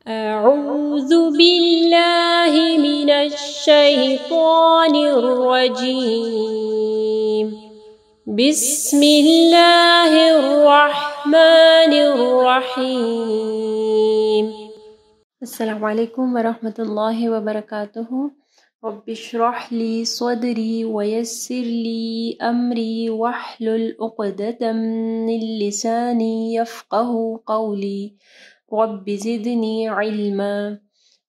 أعوذ بالله من الشيطان الرجيم بسم الله الرحمن الرحيم السلام علیکم ورحمۃ اللہ وبرکاتہ رب اشرح لي صدري ويسر لي أمري واحلل عقدة من لساني يفقهوا قولي رب زدني علما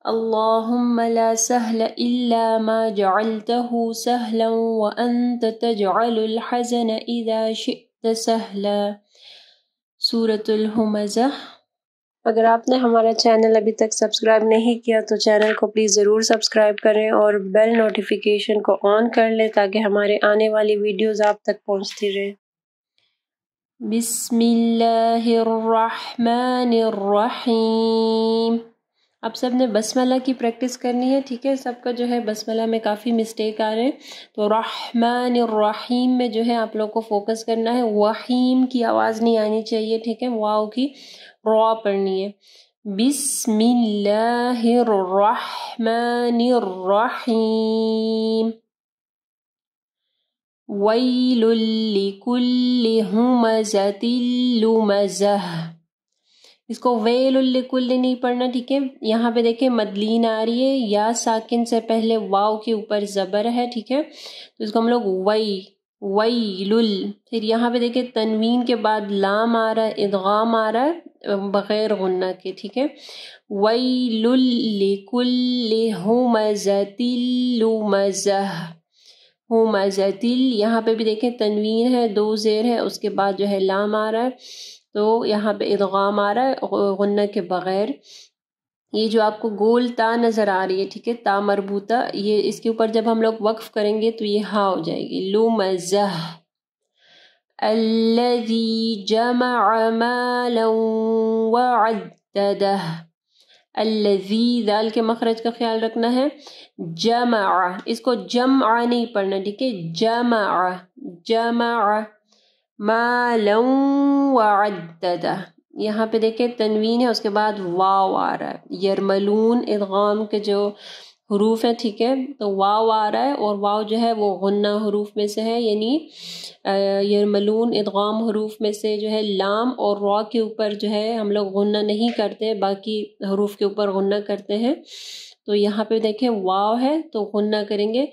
اللهم لا سهل إلا ما جعلته سهلا وأنت تجعل الحزن إذا شئت سهلا سورة الہمزہ۔ اگر آپ نے ہمارا چینل ابھی تک سبسکرائب نہیں کیا تو چینل کو پلیز ضرور سبسکرائب کریں اور بیل نوٹیفیکیشن کو آن کر لیں تاکہ ہمارے آنے والی ویڈیوز آپ تک پہنچتی رہیں۔ بسم اللہ الرحمن الرحیم۔ اب سب نے بسملہ کی پریکٹس کرنی ہے، ٹھیک ہے؟ سب کا جو ہے بسملہ میں کافی مسٹیک آ رہے ہیں، تو رحمن الرحیم میں جو ہے آپ لوگ کو فوکس کرنا ہے، وحیم کی آواز نہیں آنی چاہیے، ٹھیک ہے؟ واو کی را پڑھنی ہے۔ بسم اللہ الرحمن الرحیم۔ ویل لکل ہمزۃ لمزہ۔ اس کو ویل لکل نہیں پڑھنا، ٹھیک ہے؟ یہاں پہ دیکھیں مدلین آ رہی ہے، یا ساکن سے پہلے واو کے اوپر زبر ہے، ٹھیک ہے؟ تو اس کو ہم لوگ ویل، پھر یہاں پہ دیکھیں تنوین کے بعد لام آ رہا ہے، ادغام آ رہا ہے بغیر غنہ کے، ٹھیک ہے؟ ویل لکل ہمزۃ لمزہ۔ ہمزۃ، یہاں پہ بھی دیکھیں تنوین ہے، دو زیر ہے، اس کے بعد جو ہے لام آ رہا ہے، تو یہاں پہ ادغام آ رہا ہے غنہ کے بغیر۔ یہ جو آپ کو گول تا نظر آ رہی ہے، ٹھیک ہے؟ تا مربوطہ، یہ اس کے اوپر جب ہم لوگ وقف کریں گے تو یہ ہا ہو جائے گی، لمزہ۔ الذی جمع مالا وعددہ۔ الذی، دال کے مخرج کا خیال رکھنا ہے، جمع، اس کو جمع نہیں پڑھنا، ٹھیک ہے؟ جمع مالا وعددہ۔ یہاں پہ دیکھیں تنوین ہے، اس کے بعد واو آ رہا ہے، یرملون ادغام کے جو حروف ہیں، ٹھیک ہے؟ تو واو آ رہا ہے، اور واو جو ہے وہ غنہ حروف میں سے ہے، یعنی یرملون ادغام حروف میں سے جو ہے لام اور را کے اوپر جو ہے ہم لوگ غنہ نہیں کرتے، باقی حروف کے اوپر غنہ کرتے ہیں۔ تو یہاں پہ دیکھیں واو ہے تو غنہ کریں گے،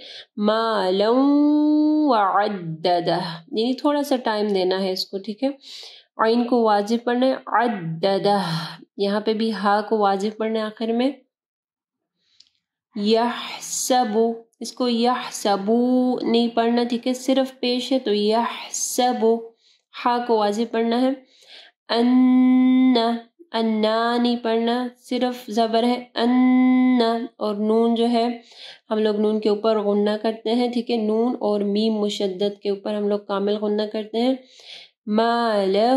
مالا وعددہ، یعنی تھوڑا سا ٹائم دینا ہے اس کو، ٹھیک ہے؟ عین کو واضح پڑھنا ہے، عددہ، یہاں پہ بھی ہا کو واضح پڑھنا ہے آخر میں۔ یحسب، اس کو یحسبو نہیں پڑھنا، ٹھیک ہے؟ صرف پیش ہے تو یحسب، ہا کو واضح پڑھنا ہے۔ انا نہیں پڑھنا، صرف زبر ہے ان، اور نون جو ہے ہم لوگ نون کے اوپر غنہ کرتے ہیں، ٹھیک ہے؟ نون اور میم مشدد کے اوپر ہم لوگ کامل غنہ کرتے ہیں۔ مالہ،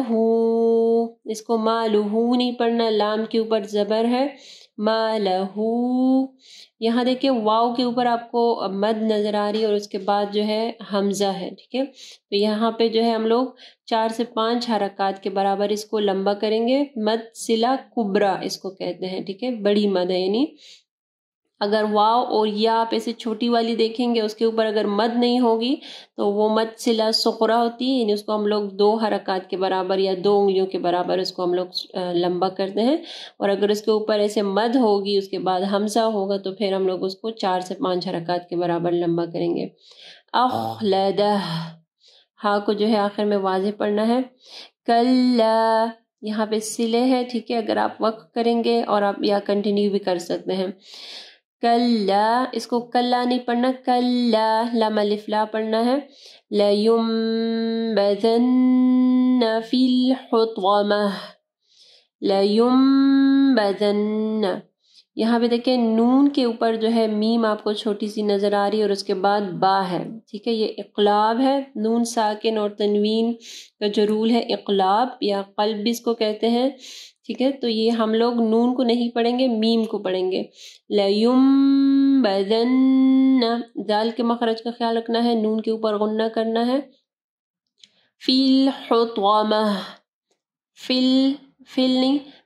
اس کو مالہ نہیں پڑھنا، لام کے اوپر زبر ہے، مالہ۔ یہاں دیکھیں واو کے اوپر آپ کو مد نظر آ رہی ہے اور اس کے بعد جو ہے حمزہ ہے، ٹھیک ہے؟ تو یہاں پہ جو ہے ہم لوگ 4 سے 5 حرکات کے برابر اس کو لمبا کریں گے، مد صلہ کبریٰ اس کو کہتے ہیں، ٹھیک ہے؟ بڑی مد ہے، یعنی اگر واو اور یا آپ ایسے چھوٹی والی دیکھیں گے اس کے اوپر اگر مد نہیں ہوگی تو وہ مد صلہ صغریٰ ہوتی ہے، یعنی اس کو ہم لوگ 2 حرکات کے برابر یا 2 انگلیوں کے برابر اس کو ہم لوگ لمبا کرتے ہیں، اور اگر اس کے اوپر ایسے مد ہوگی اس کے بعد حمزہ ہوگا تو پھر ہم لوگ اس کو 4 سے 5 حرکات کے برابر لمبا کریں گے۔ اخلدہ، ہا کو جو ہے آخر میں واضح پڑھنا ہے۔ کلا، یہاں پہ صلے ہے، ٹھیک ہے؟ اگر آپ وقف کریں گے اور آپ یا کنٹینیو بھی کر سکتے ہیں۔ کلا، اس کو کلا نہیں پڑھنا، کلا، لام الف لا پڑھنا ہے۔ لَيُنبَذَنَّ فِي الْحُطَمَةِ، لَيُنبَذَنَّ، یہاں پہ دیکھیں نون کے اوپر جو ہے میم آپ کو چھوٹی سی نظر آ رہی ہے اور اس کے بعد با ہے، ٹھیک ہے؟ یہ اقلاب ہے، نون ساکن اور تنوین کا جو رول ہے اقلاب یا قلب بھی اس کو کہتے ہیں، ٹھیک ہے؟ تو یہ ہم لوگ نون کو نہیں پڑھیں گے، میم کو پڑھیں گے۔ لَيُنبَذَنَّ، دال کے مخرج کا خیال رکھنا ہے، نون کے اوپر غنہ کرنا ہے۔ فِي الْحُطَمَةِ، فِل نہیں،